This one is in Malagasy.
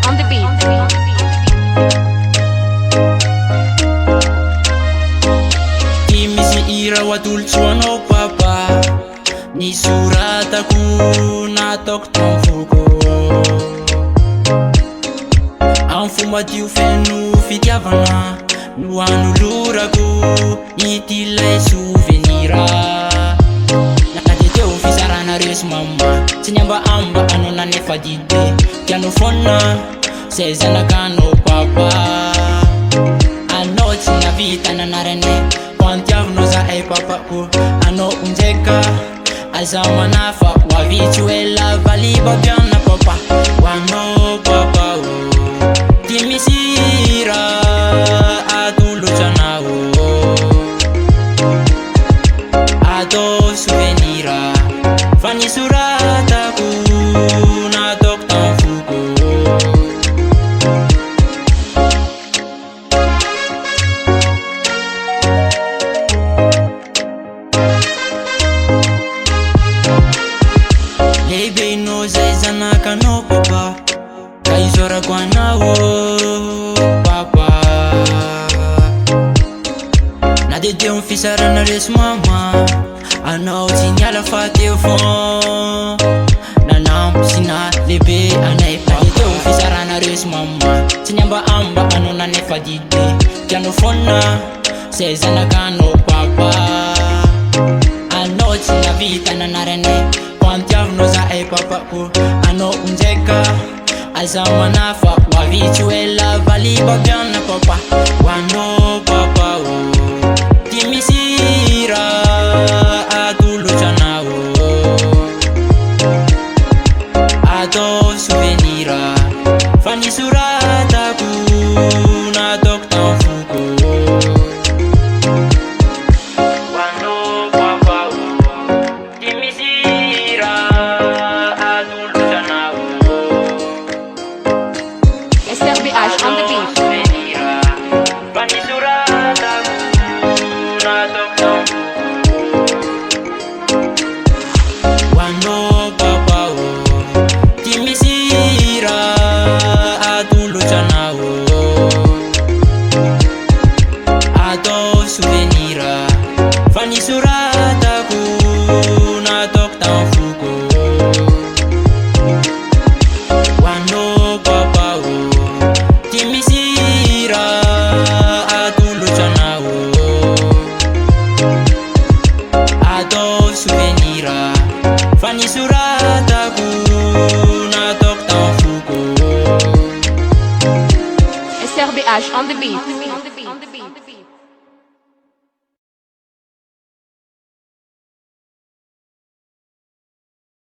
on the beat. Misy ira ho atolotsoanao papa, ny soratako nataoko tamfoko. Am fomba tio feno fitiavana no anolorako ity lay souvenira. Nakadeteo fizaranareo sy mama, tsy niambaamba anao nanefa dite. Tianao fona zay zanakanao papa, anao tsy navita nanarane. Antiavinao zahay papako, anao unjeka aza manafa wavitsy hoe lavalibabiana papa. Hoanao papa o, ty misy raha atolotranaho, atao souvenira fa ny soratako nataoko tamfoko. Lehibe no zay zanakanao papa, ka izorako anao papa. Nadedeo ny fisaranareo sy mama, anao tsy niala fa teo fon nanampy sy na lehibe anay papa. Nadedeo ny fisaranareo sy mama, tsy niambaamba anao nanefa dite. Tianao fona zay zanakanao papa, anao tsy navita nanarane. Antiavinao zahay papako, anao unjeka aza manafa wavitsy hoe lavalibabiana papa. Hoanao papa o, ty misy raha atolotranaho, atao souvenira fa ny soratako nataoko tamfoko. SRBH on the beat. Wano papa o, ty misy raha atolotranaho, atao souvenira fa ny soratako nataoko tamfoko. Wano papa o, ty misy raha atolotranaho, atao souvenira fa ny soratako nataoko tamfoko. SRBH on the beat.